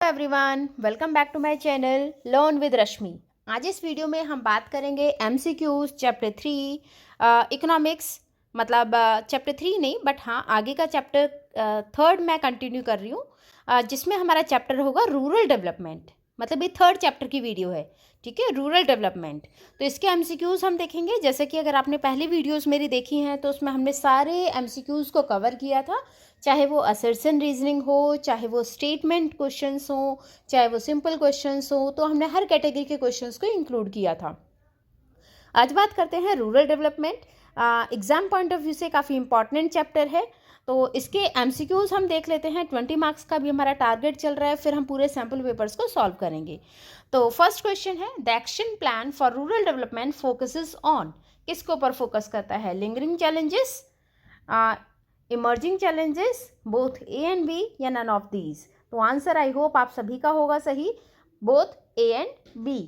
Everyone, welcome back to my channel learn with Rashmi. आज इस video में हम बात करेंगे एमसीक्यूज चैप्टर 3 इकोनॉमिक्स। मतलब चैप्टर 3 नहीं, बट हाँ आगे का चैप्टर 3 मैं कंटिन्यू कर रही हूँ, जिसमें हमारा चैप्टर होगा रूरल डेवलपमेंट। मतलब ये 3rd चैप्टर की वीडियो है, ठीक है, रूरल डेवलपमेंट। तो इसके एमसीक्यूज़ हम देखेंगे। जैसे कि अगर आपने पहली वीडियोस मेरी देखी हैं तो उसमें हमने सारे एमसीक्यूज़ को कवर किया था, चाहे वो असर्शन रीजनिंग हो, चाहे वो स्टेटमेंट क्वेश्चंस हो, चाहे वो सिंपल क्वेश्चंस हो, तो हमने हर कैटेगरी के क्वेश्चंस को इंक्लूड किया था। आज बात करते हैं rural development. Exam point of view से काफ़ी इंपॉर्टेंट चैप्टर है। तो इसके एमसीक्यूज़ हम देख लेते हैं। 20 मार्क्स का भी हमारा टारगेट चल रहा है, फिर हम पूरे सैम्पल पेपर्स को सॉल्व करेंगे। तो फर्स्ट क्वेश्चन है, the action plan for rural development focuses on. किसके ऊपर फोकस करता है? Lingering challenges, emerging challenges, both A and B, या नन ऑफ दीज। तो आंसर आई होप आप सभी का होगा सही, both A and B.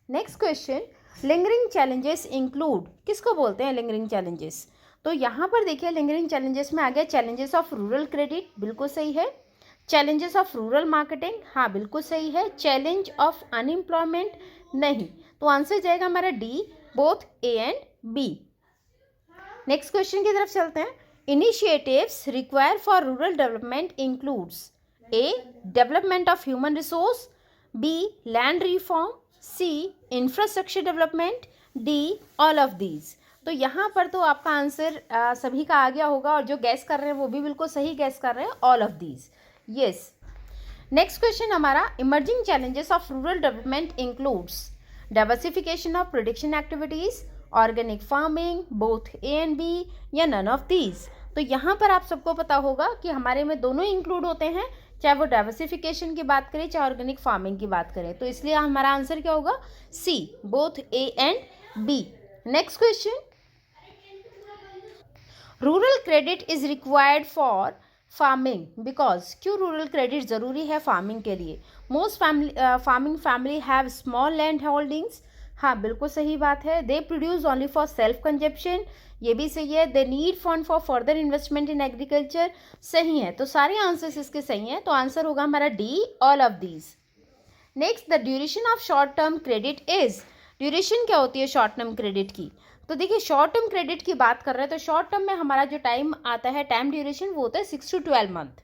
Next question, lingering challenges include. किसको बोलते हैं लिंगरिंग चैलेंजेस? तो यहाँ पर देखिए लिंगरिंग चैलेंजेस में आ गया चैलेंजेस ऑफ रूरल क्रेडिट, बिल्कुल सही है। चैलेंजेस ऑफ रूरल मार्केटिंग, हाँ बिल्कुल सही है। चैलेंज ऑफ अनएम्प्लॉयमेंट, नहीं। तो आंसर जाएगा हमारा D, both A and B. Next question की तरफ चलते हैं। Initiatives require for rural development includes A, development of human resource, B, land reform, C, infrastructure development, D, all of these. तो यहाँ पर तो आपका आंसर सभी का आ गया होगा, और जो गैस कर रहे हैं वो भी बिल्कुल सही गैस कर रहे हैं, all of these, yes. Next question हमारा, emerging challenges of rural development includes diversification of production activities, organic farming, both A and B, या नन ऑफ दीज। तो यहाँ पर आप सबको पता होगा कि हमारे में दोनों इंक्लूड होते हैं, चाहे वो डाइवर्सिफिकेशन की बात करें चाहे ऑर्गेनिक फार्मिंग की बात करें। तो इसलिए हमारा आंसर क्या होगा? C, both A and B. Next question, rural credit is required for farming because. क्यों रूरल क्रेडिट ज़रूरी है फार्मिंग के लिए? Most farming family have small land holdings, हाँ बिल्कुल सही बात है। They produce only for self consumption, ये भी सही है। They need fund for further investment in agriculture, सही है। तो सारे आंसर्स इसके सही हैं, तो आंसर होगा हमारा D, all of these. Next, the duration of short term credit is. Duration क्या होती है शॉर्ट टर्म क्रेडिट की? तो देखिए शॉर्ट टर्म क्रेडिट की बात कर रहे हैं तो शॉर्ट टर्म में हमारा जो टाइम आता है, टाइम ड्यूरेशन, वो होता है 6 to 12 मंथ,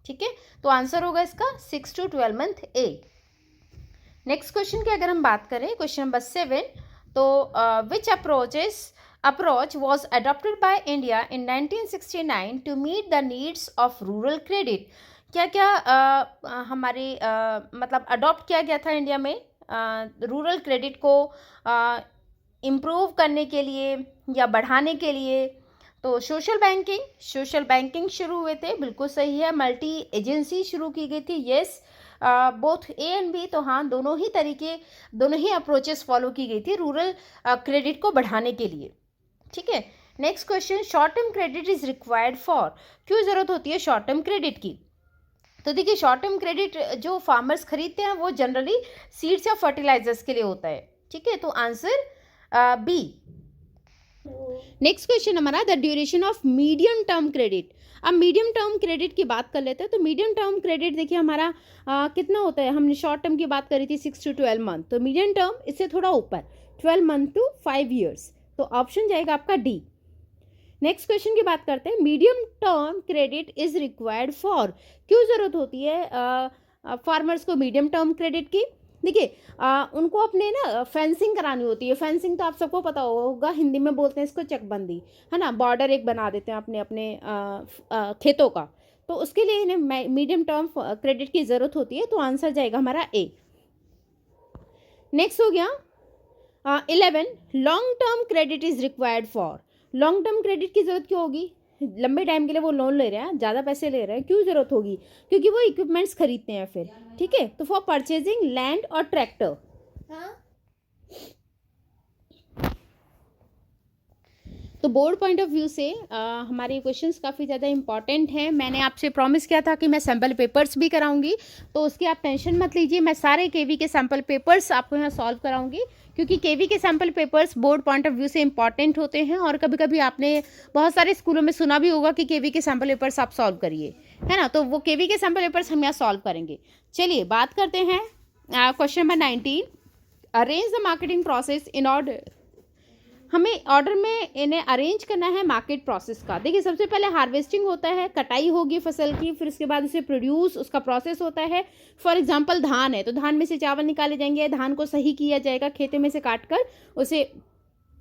ठीक है। तो आंसर होगा इसका 6 to 12 month, A. Next question की अगर हम बात करें, क्वेश्चन नंबर 7, तो which approach was adopted by India in 1969 to meet the needs of rural credit. क्या क्या हमारे मतलब अडॉप्ट किया गया था इंडिया में रूरल क्रेडिट को इम्प्रूव करने के लिए या बढ़ाने के लिए? तो सोशल बैंकिंग शुरू हुए थे, बिल्कुल सही है। मल्टी एजेंसी शुरू की गई थी, yes. Both A and B, तो हाँ दोनों ही अप्रोचेस फॉलो की गई थी रूरल क्रेडिट को बढ़ाने के लिए, ठीक है। Next question, short term credit is required for. क्यों ज़रूरत होती है शॉर्ट टर्म क्रेडिट की? तो देखिए शॉर्ट टर्म क्रेडिट जो फार्मर्स खरीदते हैं वो जनरली सीड्स या फर्टिलाइजर्स के लिए होता है, ठीक है। तो आंसर बी। नेक्स्ट क्वेश्चन हमारा, the duration of medium term credit. अब मीडियम टर्म क्रेडिट की बात कर लेते हैं। तो मीडियम टर्म क्रेडिट देखिए हमारा कितना होता है? हमने शॉर्ट टर्म की बात करी थी 6 to 12 मंथ, तो मीडियम टर्म इससे थोड़ा ऊपर 12 मंथ to 5 years, तो ऑप्शन जाएगा आपका डी। नेक्स्ट क्वेश्चन की बात करते हैं, medium term credit is required for. क्यों ज़रूरत होती है फार्मर्स को मीडियम टर्म क्रेडिट की? देखिए उनको अपने ना फेंसिंग करानी होती है। फेंसिंग तो आप सबको पता होगा, हिंदी में बोलते हैं इसको चकबंदी, है ना। बॉर्डर एक बना देते हैं अपने अपने खेतों का, तो उसके लिए इन्हें मीडियम टर्म क्रेडिट की ज़रूरत होती है, तो आंसर जाएगा हमारा ए। नेक्स्ट हो गया 11, long term credit is required for. Long term credit की ज़रूरत क्यों होगी? लंबे टाइम के लिए वो लोन ले रहे हैं, ज़्यादा पैसे ले रहे हैं, क्यों ज़रूरत होगी? क्योंकि वो इक्विपमेंट्स खरीदते हैं फिर, ठीक है। तो फॉर परचेजिंग लैंड और ट्रैक्टर। तो बोर्ड पॉइंट ऑफ व्यू से हमारे क्वेश्चंस काफ़ी ज़्यादा इंपॉर्टेंट हैं। मैंने आपसे प्रॉमिस किया था कि मैं सैम्पल पेपर्स भी कराऊंगी, तो उसकी आप टेंशन मत लीजिए। मैं सारे केवी के सैम्पल पेपर्स आपको यहाँ सॉल्व कराऊंगी, क्योंकि केवी के sample papers board point of view से इंपॉर्टेंट होते हैं। और कभी कभी आपने बहुत सारे स्कूलों में सुना भी होगा कि केवी के सैम्पल पेपर्स आप सॉल्व करिए, है ना। तो वो केवी के सैम्पल पेपर्स हम यहाँ सॉल्व करेंगे। चलिए बात करते हैं question number 19, arrange the marketing process in order. हमें ऑर्डर में इन्हें अरेंज करना है मार्केट प्रोसेस का। देखिए सबसे पहले हार्वेस्टिंग होता है, कटाई होगी फसल की, फिर उसके बाद उसे प्रोड्यूस, उसका प्रोसेस होता है। फॉर एग्जांपल धान है तो धान में से चावल निकाले जाएंगे, धान को सही किया जाएगा, खेते में से काट कर उसे,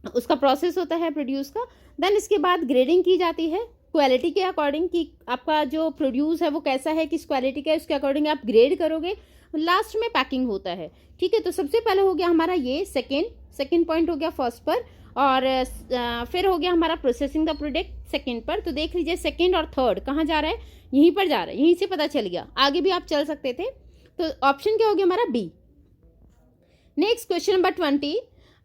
उसका प्रोसेस होता है प्रोड्यूस का। देन इसके बाद ग्रेडिंग की जाती है क्वालिटी के अकॉर्डिंग कि आपका जो प्रोड्यूस है वो कैसा है, किस क्वालिटी का है, उसके अकॉर्डिंग आप ग्रेड करोगे। लास्ट में पैकिंग होता है। ठीक है, तो सबसे पहले हो गया हमारा ये सेकेंड पॉइंट हो गया फर्स्ट पर, और फिर हो गया हमारा प्रोसेसिंग द प्रोडक्ट सेकेंड पर। तो देख लीजिए सेकेंड और थर्ड कहाँ जा रहा है, यहीं पर जा रहा है, यहीं से पता चल गया, आगे भी आप चल सकते थे। तो ऑप्शन क्या हो गया हमारा B. Next question number 20,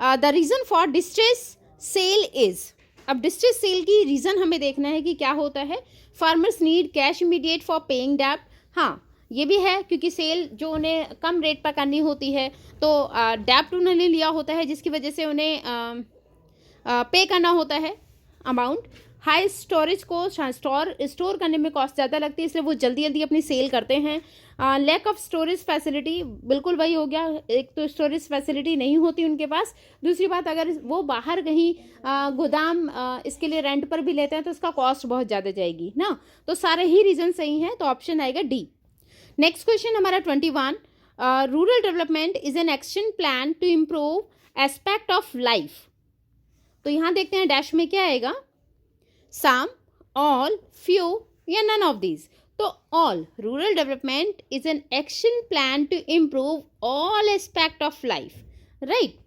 the reason for distress sale is. अब डिस्ट्रेस सेल की रीज़न हमें देखना है कि क्या होता है। Farmers need cash immediate for paying डेब्ट। हाँ ये भी है, क्योंकि सेल जो उन्हें कम रेट पर करनी होती है तो डेब्ट उन्होंने लिया होता है, जिसकी वजह से उन्हें पे करना होता है अमाउंट। हाई स्टोरेज को स्टोर करने में कॉस्ट ज़्यादा लगती है, इसलिए वो जल्दी जल्दी अपनी सेल करते हैं। लैक ऑफ स्टोरेज फैसिलिटी, बिल्कुल वही हो गया, एक तो स्टोरेज फैसिलिटी नहीं होती उनके पास, दूसरी बात अगर वो बाहर कहीं गोदाम इसके लिए रेंट पर भी लेते हैं तो उसका कॉस्ट बहुत ज़्यादा जाएगी ना। तो सारे ही रीज़न सही हैं, तो ऑप्शन आएगा डी। नेक्स्ट क्वेश्चन हमारा 21, rural development is an action plan to improve aspect of life. तो यहाँ देखते हैं डैश में क्या आएगा, सम, ऑल, फ्यू या नन ऑफ दीज। तो all, rural development is an action plan to improve all aspect of life, right.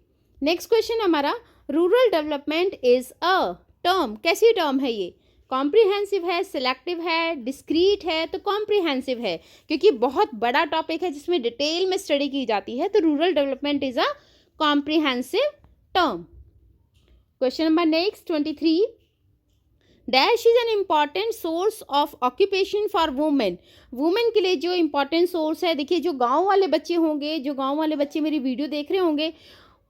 Next question हमारा, rural development is a term, कैसी टर्म है ये, कॉम्प्रिहेंसिव है, सिलेक्टिव है, डिस्क्रीट है। तो कॉम्प्रिहेंसिव है क्योंकि बहुत बड़ा टॉपिक है जिसमें डिटेल में स्टडी की जाती है, तो rural development is a comprehensive term. Question number next 23, dash is an important source of occupation for women. Women के लिए जो इम्पॉर्टेंट सोर्स है, देखिए जो गांव वाले बच्चे होंगे, जो गांव वाले बच्चे मेरी वीडियो देख रहे होंगे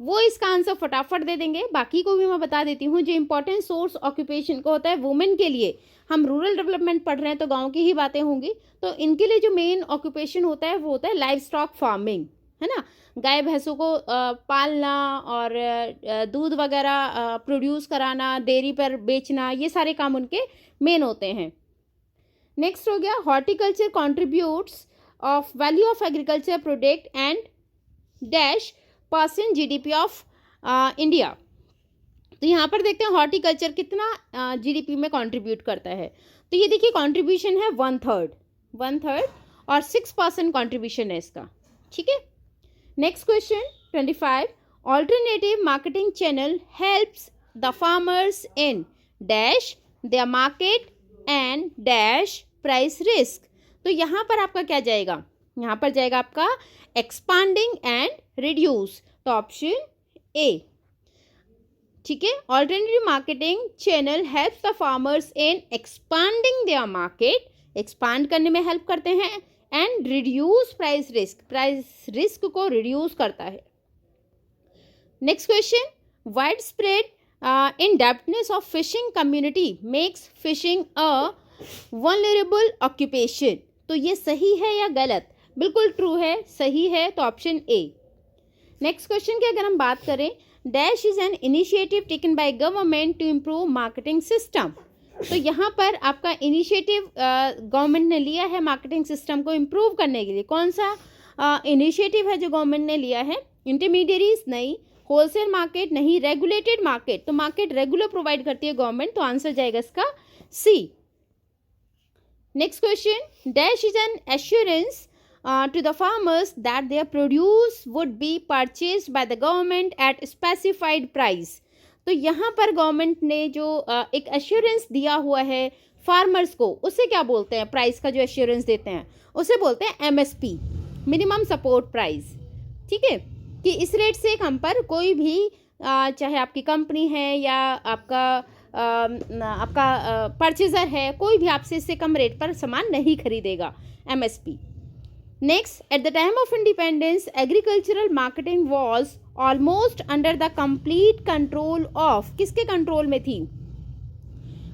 वो इसका आंसर फटाफट दे देंगे, बाकी को भी मैं बता देती हूँ। जो इम्पोर्टेंट सोर्स ऑक्यूपेशन को होता है वुमेन के लिए, हम रूरल डेवलपमेंट पढ़ रहे हैं तो गांव की ही बातें होंगी, तो इनके लिए जो मेन ऑक्यूपेशन होता है वो होता है लाइव स्टॉक फार्मिंग, है ना। गाय भैंसों को पालना और दूध वगैरह प्रोड्यूस कराना, डेयरी पर बेचना, ये सारे काम उनके मेन होते हैं। नेक्स्ट हो गया, horticulture contributes of value of agriculture product and dash % GDP of India. तो यहाँ पर देखते हैं हॉर्टिकल्चर कितना GDP में कंट्रीब्यूट करता है। तो ये देखिए कंट्रीब्यूशन है 1/3 और 6% कंट्रीब्यूशन है इसका, ठीक है। Next question 25, alternative marketing channel helps the farmers in dash their market and dash price risk. तो यहाँ पर आपका क्या जाएगा, यहाँ पर जाएगा आपका एक्सपांडिंग एंड रिड्यूस, तो ऑप्शन ए, ठीक है। Alternative marketing channel helps the farmers in expanding their market, expand करने में हेल्प करते हैं, एंड रिड्यूस प्राइस रिस्क को रिड्यूस करता है। Next question, wide spread indepthness of fishing community makes fishing a vulnerable occupation. तो ये सही है या गलत, बिल्कुल ट्रू है, सही है, तो ऑप्शन ए। नेक्स्ट क्वेश्चन की अगर हम बात करें, dash is an initiative taken by government to improve marketing system. तो यहाँ पर आपका इनिशिएटिव गवर्नमेंट ने लिया है मार्केटिंग सिस्टम को इम्प्रूव करने के लिए। कौन सा इनिशिएटिव है जो गवर्नमेंट ने लिया है, इंटरमीडियरीज नहीं, होलसेल मार्केट नहीं, रेगुलेटेड मार्केट। तो मार्केट रेगुलर प्रोवाइड करती है गवर्नमेंट, तो आंसर जाएगा इसका C. Next question, dash is an assurance to the farmers that their produce would be purchased by the government at specified price। तो यहाँ पर गवर्नमेंट ने जो एक एश्योरेंस दिया हुआ है फार्मर्स को, उसे क्या बोलते हैं, प्राइस का जो एश्योरेंस देते हैं उसे बोलते हैं MSP, मिनिमम सपोर्ट प्राइस, ठीक है। कि इस रेट से कम पर कोई भी चाहे आपकी कंपनी है या आपका परचेजर है, कोई भी आपसे इससे कम रेट पर सामान नहीं खरीदेगा, MSP। Next, at the time of independence, agricultural marketing was almost under the complete control of, किसके कंट्रोल में थी,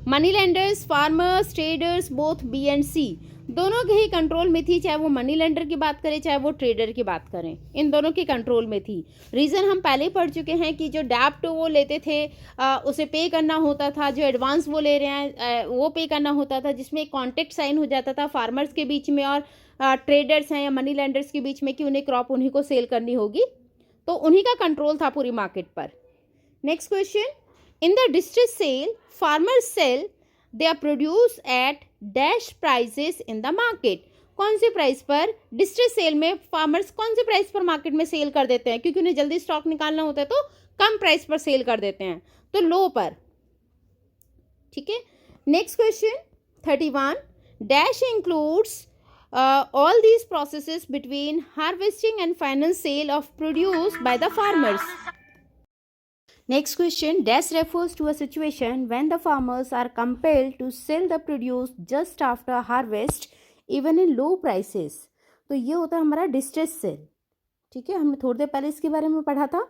money lenders, farmers, traders, both B and C, दोनों के ही कंट्रोल में थी, चाहे वो मनी लेंडर की बात करें चाहे वो ट्रेडर की बात करें, इन दोनों के कंट्रोल में थी। रीज़न हम पहले ही पढ़ चुके हैं कि जो डेप्ट वो लेते थे उसे पे करना होता था, जो एडवांस वो ले रहे हैं वो पे करना होता था, जिसमें एक कॉन्ट्रैक्ट साइन हो जाता था फार्मर्स के बीच में और ट्रेडर्स हैं या मनी लेंडर्स के बीच में कि उन्हें क्रॉप उन्हीं को सेल करनी होगी, तो उन्हीं का कंट्रोल था पूरी मार्केट पर। Next question, in the distress sale farmers sell they are produce at dash prices in the market. कौन से प्राइस पर डिस्ट्रेस सेल में फार्मर्स कौन से प्राइस पर मार्केट में सेल कर देते हैं, क्योंकि उन्हें जल्दी स्टॉक निकालना होता है तो कम प्राइस पर सेल कर देते हैं, तो लो पर। ठीक है, next question 31, dash includes all these processes between harvesting and final sale of produce by the farmers. Next question, dash refers to a situation when the farmers are compelled to sell the produce just after harvest even in low prices. तो ये होता है हमारा distress cell. ठीक है, हमने थोड़ी देर पहले इसके बारे में पढ़ा था।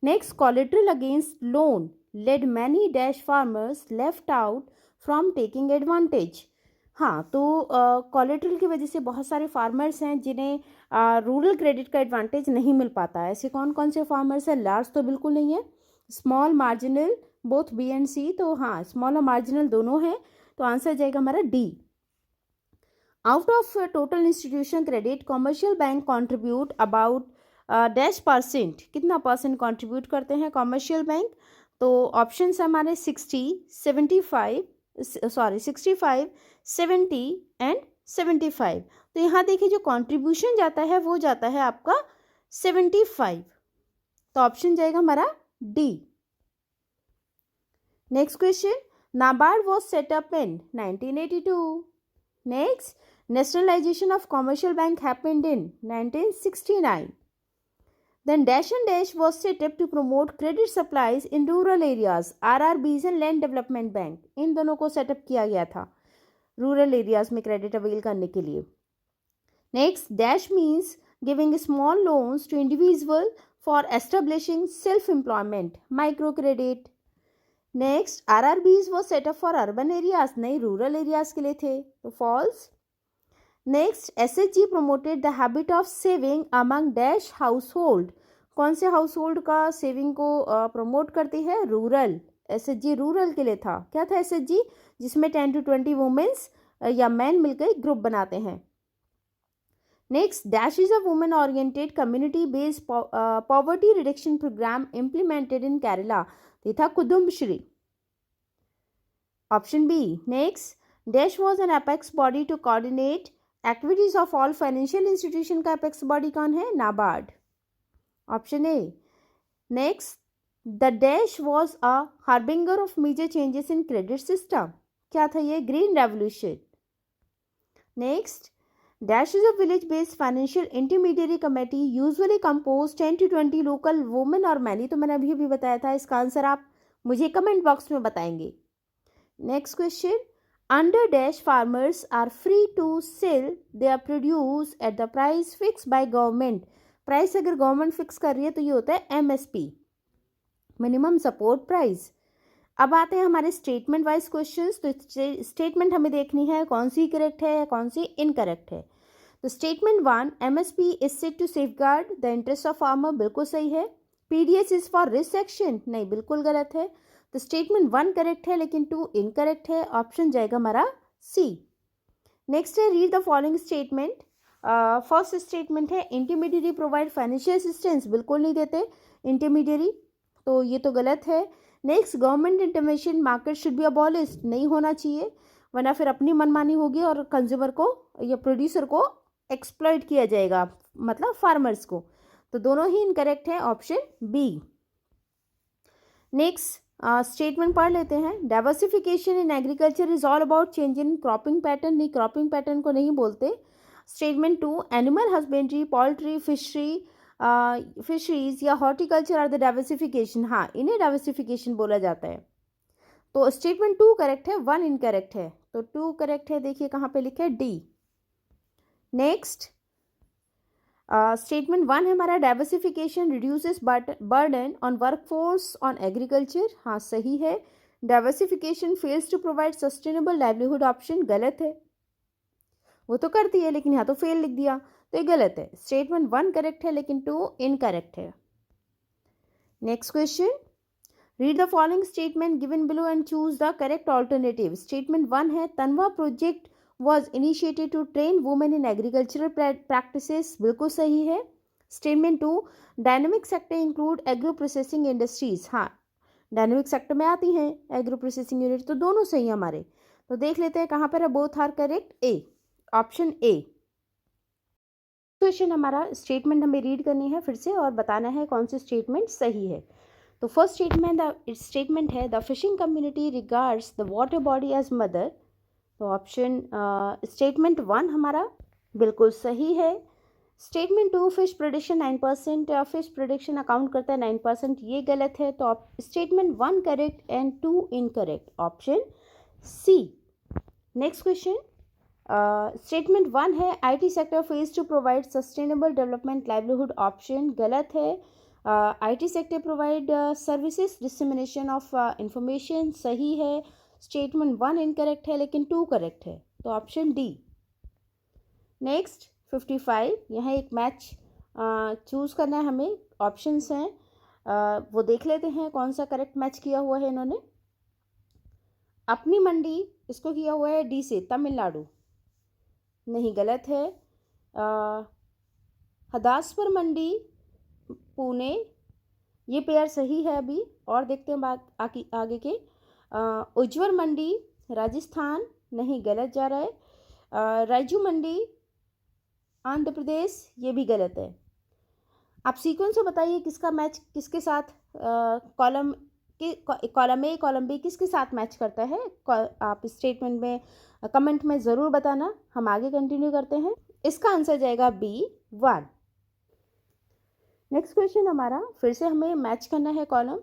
Next, collateral against loan led many dash farmers left out from taking advantage. हाँ, तो कोलेट्रल की वजह से बहुत सारे फार्मर्स हैं जिन्हें रूरल क्रेडिट का एडवांटेज नहीं मिल पाता है। ऐसे कौन कौन से फार्मर्स हैं? लार्ज तो बिल्कुल नहीं है, small, marginal, both B and C, तो हाँ स्मॉल और मार्जिनल दोनों हैं, तो आंसर जाएगा हमारा D. Out of total institution credit commercial bank contribute about dash percent, कितना परसेंट कॉन्ट्रीब्यूट करते हैं कॉमर्शियल बैंक? तो ऑप्शन है हमारे 65, 70 एंड 75। तो यहाँ देखिए जो कंट्रीब्यूशन जाता है वो जाता है आपका 75, तो ऑप्शन जाएगा हमारा D. Next question, NABARD was set up in 1982। Next, nationalisation of commercial bank happened in 1969। Then dash and dash was set up to promote credit supplies in rural areas, RRBs and Land Development Bank। इन दोनों को setup किया गया था rural areas में credit avail करने के लिए। Next, dash means giving small loans to individual for establishing self employment, micro credit. Next, RRBs was set up for urban areas, नहीं रूरल एरियाज के लिए थे, तो false. Next, SHG promoted the habit of saving among dash household। कौन से house hold का saving को promote करती है? रूरल। SHG रूरल के लिए था। क्या था SHG? जिसमें 10 to 20 वुमेन्स या मैन मिलकर ग्रुप बनाते हैं। Next, dash is a women oriented community based poverty reduction programme implemented in Kerala. ये था Kudumbashree, option B. Next, dash was an apex body to coordinate activities of all financial institution का apex body कौन है? NABARD, option A. Next, the dash was a harbinger of major changes in credit system. क्या था ये? Green revolution. Next, dash is a village based financial intermediary committee usually compose 10 to 20 local women और many. तो मैंने अभी भी बताया था, इसका आंसर आप मुझे कमेंट बॉक्स में बताएंगे। Next question, under dash farmers are free to sell their produce at the price fix by government. Price अगर गवर्नमेंट फिक्स कर रही है तो ये होता है MSP, मिनिमम सपोर्ट प्राइस। अब आते हैं हमारे स्टेटमेंट वाइज क्वेश्चंस। तो स्टेटमेंट हमें देखनी है कौन सी करेक्ट है या कौन सी इनकरेक्ट है। तो statement 1, MSP is set to safeguard the interest of farmer, बिल्कुल सही है। PDS is for risk action, नहीं बिल्कुल गलत है। तो स्टेटमेंट 1 करेक्ट है लेकिन 2 इनकरेक्ट है, ऑप्शन जाएगा हमारा सी। नेक्स्ट है, read the following statement. First statement है इंटरमीडिएरी प्रोवाइड फाइनेंशियल असिस्टेंस, बिल्कुल नहीं देते इंटरमीडिएरी, तो ये तो गलत है। Next, government intervention market should be abolished, नहीं होना चाहिए वरना फिर अपनी मनमानी होगी और कंज्यूमर को या प्रोड्यूसर को एक्सप्लॉइट किया जाएगा, मतलब फार्मर्स को। तो दोनों ही इनकरेक्ट है, ऑप्शन बी। नेक्स्ट स्टेटमेंट पढ़ लेते हैं। Diversification in agriculture is all about change in cropping pattern, नहीं क्रॉपिंग पैटर्न को नहीं बोलते। Statement 2, animal husbandry, poultry, fisheries या हॉर्टिकल्चर आर द डाइवर्सिफिकेशन, हाँ इन्हें डाइवर्सिफिकेशन बोला जाता है। तो स्टेटमेंट 2 करेक्ट है, 1 इनकरेक्ट है, तो 2 करेक्ट है, देखिए कहाँ पे लिखा है, डी। नेक्स्ट स्टेटमेंट 1 है हमारा, diversification reduces burden on workforce on agriculture, हाँ सही है। Diversification fails to provide sustainable livelihood, option गलत है। वो तो करती है, लेकिन यहाँ तो फेल लिख दिया, तो ये गलत है। स्टेटमेंट 1 करेक्ट है लेकिन 2 इनकरेक्ट है। Next question, read the following statement given below and choose the correct alternative. Statement 1 है Tanwa project was initiated to train women in agricultural practices, बिल्कुल सही है। Statement 2, dynamic sector include agro processing industries, हाँ dynamic sector में आती हैं agro processing unit, तो दोनों सही है हमारे। तो देख लेते हैं कहाँ पर है, both are correct, A, option A. Question हमारा स्टेटमेंट हमें रीड करनी है फिर से और बताना है कौन सी स्टेटमेंट सही है। तो फर्स्ट स्टेटमेंट है the fishing community regards the water body as mother, तो ऑप्शन स्टेटमेंट 1 हमारा बिल्कुल सही है। Statement 2, fish production 9%, fish production account करता है 9%, ये गलत है। तो statement 1 correct and 2 incorrect, option C. Next question, statement 1 है IT sector fails to provide sustainable development livelihood, option गलत है। IT sector provide services dissemination of information, सही है। स्टेटमेंट 1 इनकरेक्ट है लेकिन 2 करेक्ट है, तो ऑप्शन डी। नेक्स्ट 55, यहाँ एक मैच चूज़ करना है हमें, ऑप्शंस हैं वो देख लेते हैं कौन सा करेक्ट मैच किया हुआ है इन्होंने। अपनी मंडी, इसको किया हुआ है डी से, तमिलनाडु, नहीं गलत है। हदासपुर मंडी पुणे, ये पेयर सही है अभी, और देखते हैं बात आगे के। उज्जवल मंडी राजस्थान, नहीं गलत जा रहा है। रायजू मंडी आंध्र प्रदेश, ये भी गलत है। आप सीक्वेंस में बताइए किसका मैच किसके साथ, कॉलम ए कॉलम बी किसके साथ मैच करता है, आप स्टेटमेंट में कमेंट में ज़रूर बताना। हम आगे कंटिन्यू करते हैं। इसका आंसर जाएगा B1। नेक्स्ट क्वेश्चन हमारा फिर से हमें मैच करना है कॉलम,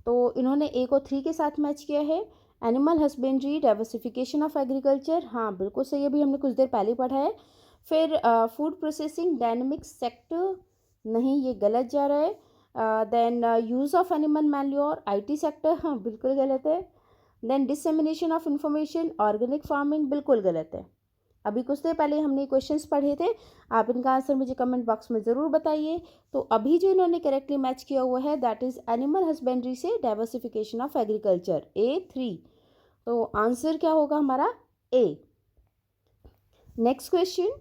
तो इन्होंने A को 3 के साथ मैच किया है। Animal husbandry, diversification of agriculture, हाँ बिल्कुल सही है, अभी हमने कुछ देर पहले पढ़ा है। फिर फूड प्रोसेसिंग, डायनेमिक सेक्टर, नहीं ये गलत जा रहा है। Then use of animal manure, IT sector, हाँ बिल्कुल गलत है। Then dissemination of information, organic farming, बिल्कुल गलत है। अभी कुछ देर पहले हमने क्वेश्चंस पढ़े थे, आप इनका आंसर मुझे कमेंट बॉक्स में ज़रूर बताइए। तो अभी जो इन्होंने करेक्टली मैच किया हुआ है दैट इज़ एनिमल हस्बेंड्री से डाइवर्सिफिकेशन ऑफ एग्रीकल्चर, A3। तो आंसर क्या होगा हमारा, A। नेक्स्ट क्वेश्चन,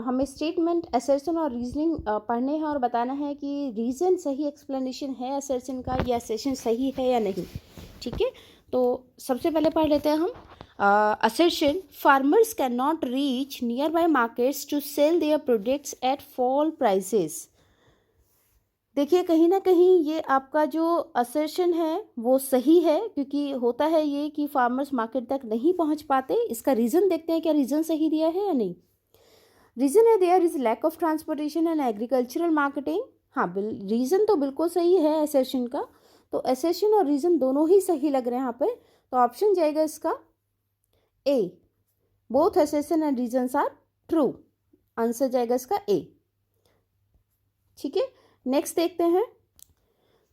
हमें स्टेटमेंट, असर्शन और रीजनिंग पढ़ने हैं और बताना है कि रीज़न सही एक्सप्लेनेशन है असर्शन का, या असर्शन सही है या नहीं, ठीक है। तो सबसे पहले पढ़ लेते हैं हम। Assertion, farmers can not reach nearby markets to sell their products at fall prices. देखिए कहीं ना कहीं ये आपका जो असर्शन है वो सही है, क्योंकि होता है ये कि फार्मर्स मार्केट तक नहीं पहुंच पाते। इसका रीज़न देखते हैं, क्या रीज़न सही दिया है या नहीं। रीज़न है there is lack of transportation and agricultural marketing, हाँ रीज़न तो बिल्कुल सही है असर्शन का। तो असर्शन और रीज़न दोनों ही सही लग रहे हैं यहाँ पे, तो ऑप्शन जाएगा इसका A, both assertion and reasons are true, answer जाएगा इसका A, ठीक है। नेक्स्ट देखते हैं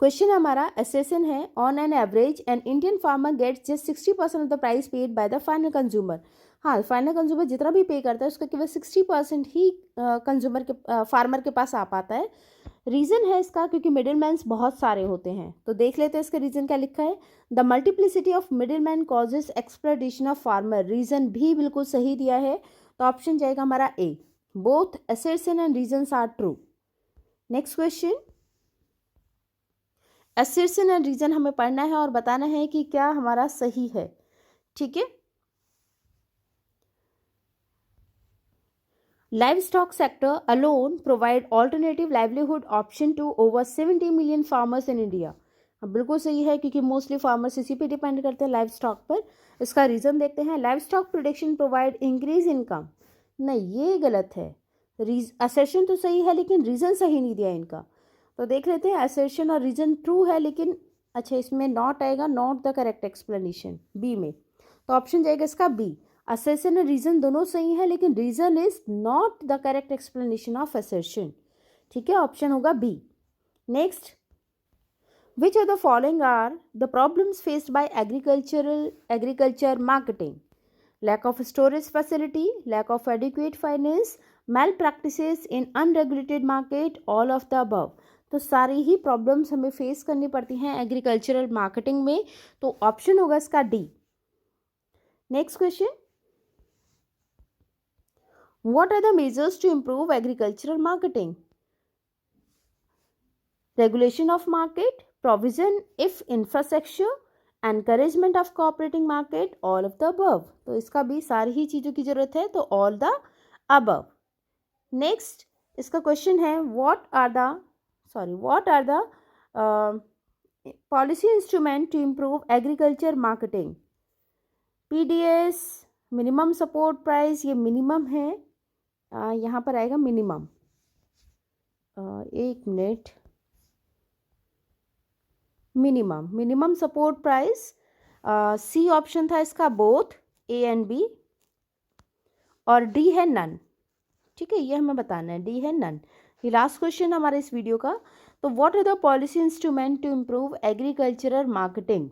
क्वेश्चन हमारा, असर्शन है on an average an Indian farmer gets just 60% of the price paid by the final consumer. हाँ फाइनल कंज्यूमर जितना भी पे करता है उसका केवल 60% ही कंज्यूमर के फार्मर के पास आ पाता है। रीज़न है इसका क्योंकि मिडिल मैन्स बहुत सारे होते हैं। तो देख लेते हैं इसका रीज़न क्या लिखा है, the multiplicity of middle man causes exploitation of farmer, reason भी बिल्कुल सही दिया है। तो ऑप्शन जाएगा हमारा A, both assertion and reasons are true. Next question, assertion and reason हमें पढ़ना है और बताना है कि क्या हमारा सही है, ठीक है। Livestock sector alone provide alternative livelihood option to over 70 million farmers in India। बिल्कुल सही है क्योंकि मोस्टली फार्मर्स इसी पे डिपेंड करते हैं लाइव स्टॉक पर। इसका रीज़न देखते हैं, live stock production provide increase income, नहीं ये गलत है। असर्शन तो सही है लेकिन रीज़न सही नहीं दिया इनका। तो देख लेते हैं, असर्शन और रीज़न ट्रू है लेकिन अच्छा इसमें नॉट आएगा, not the correct explanation B में। तो ऑप्शन जाएगा इसका B, असर्शन और रीज़न दोनों सही है लेकिन reason is not the correct explanation of assertion, ठीक है, ऑप्शन होगा B। Next, which of the following are the problems faced by agriculture marketing. lack of storage facility, lack of adequate finance, malpractices in unregulated market, all of the above. तो सारी ही problems हमें face करनी पड़ती हैं agricultural marketing में, तो option होगा इसका D. Next question, what are the measures to improve agricultural marketing? Regulation of market, provision if infrastructure, encouragement of cooperating market, all of the above. तो इसका भी सारी ही चीज़ों की जरूरत है, तो ऑल द अबव। नेक्स्ट इसका क्वेश्चन है, what are the policy instrument to improve agriculture marketing? PDS, minimum support price, ये मिनिमम है, यहाँ पर आएगा मिनिमम। एक minute, minimum support price, C option था इसका बोथ, ए एंड बी, और डी है नन। ठीक है, ये हमें बताना है, डी है नन। ये लास्ट क्वेश्चन हमारे इस वीडियो का। तो what are the policy instrument to improve agricultural marketing?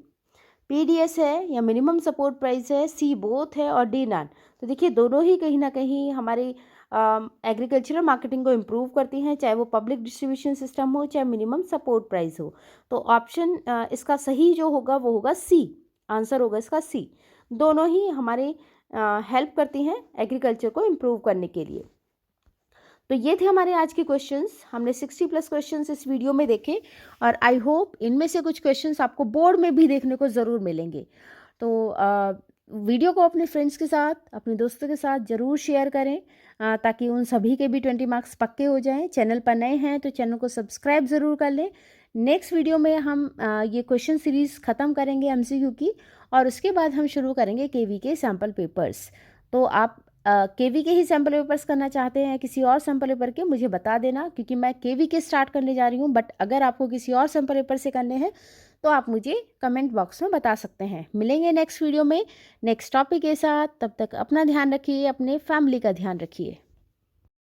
PDS है या मिनिमम सपोर्ट प्राइस है, सी बोथ है, और डी नन। तो देखिए दोनों ही कहीं ना कहीं हमारी एग्रीकल्चरल मार्केटिंग को इम्प्रूव करती हैं, चाहे वो पब्लिक डिस्ट्रीब्यूशन सिस्टम हो, चाहे मिनिमम सपोर्ट प्राइस हो। तो ऑप्शन इसका सही जो होगा वो होगा सी, आंसर होगा इसका सी। दोनों ही हमारे हेल्प करती हैं एग्रीकल्चर को इम्प्रूव करने के लिए। तो ये थे हमारे आज के क्वेश्चंस। हमने 60+ क्वेश्चंस इस वीडियो में देखे, और आई होप इनमें से कुछ क्वेश्चंस आपको बोर्ड में भी देखने को ज़रूर मिलेंगे। तो वीडियो को अपने फ्रेंड्स के साथ, अपने दोस्तों के साथ ज़रूर शेयर करें, ताकि उन सभी के भी 20 मार्क्स पक्के हो जाएं। चैनल पर नए हैं तो चैनल को सब्सक्राइब ज़रूर कर लें। नेक्स्ट वीडियो में हम ये क्वेश्चन सीरीज़ ख़त्म करेंगे एमसीक्यू की, और उसके बाद हम शुरू करेंगे केवी के सैम्पल पेपर्स। तो आप केवी के ही सैम्पल पेपर्स करना चाहते हैं किसी और सैम्पल पेपर के, मुझे बता देना, क्योंकि मैं केवी के स्टार्ट करने जा रही हूँ। बट अगर आपको किसी और सैम्पल पेपर से करने हैं तो आप मुझे कमेंट बॉक्स में बता सकते हैं। मिलेंगे नेक्स्ट वीडियो में नेक्स्ट टॉपिक के साथ। तब तक अपना ध्यान रखिए, अपने फैमिली का ध्यान रखिए।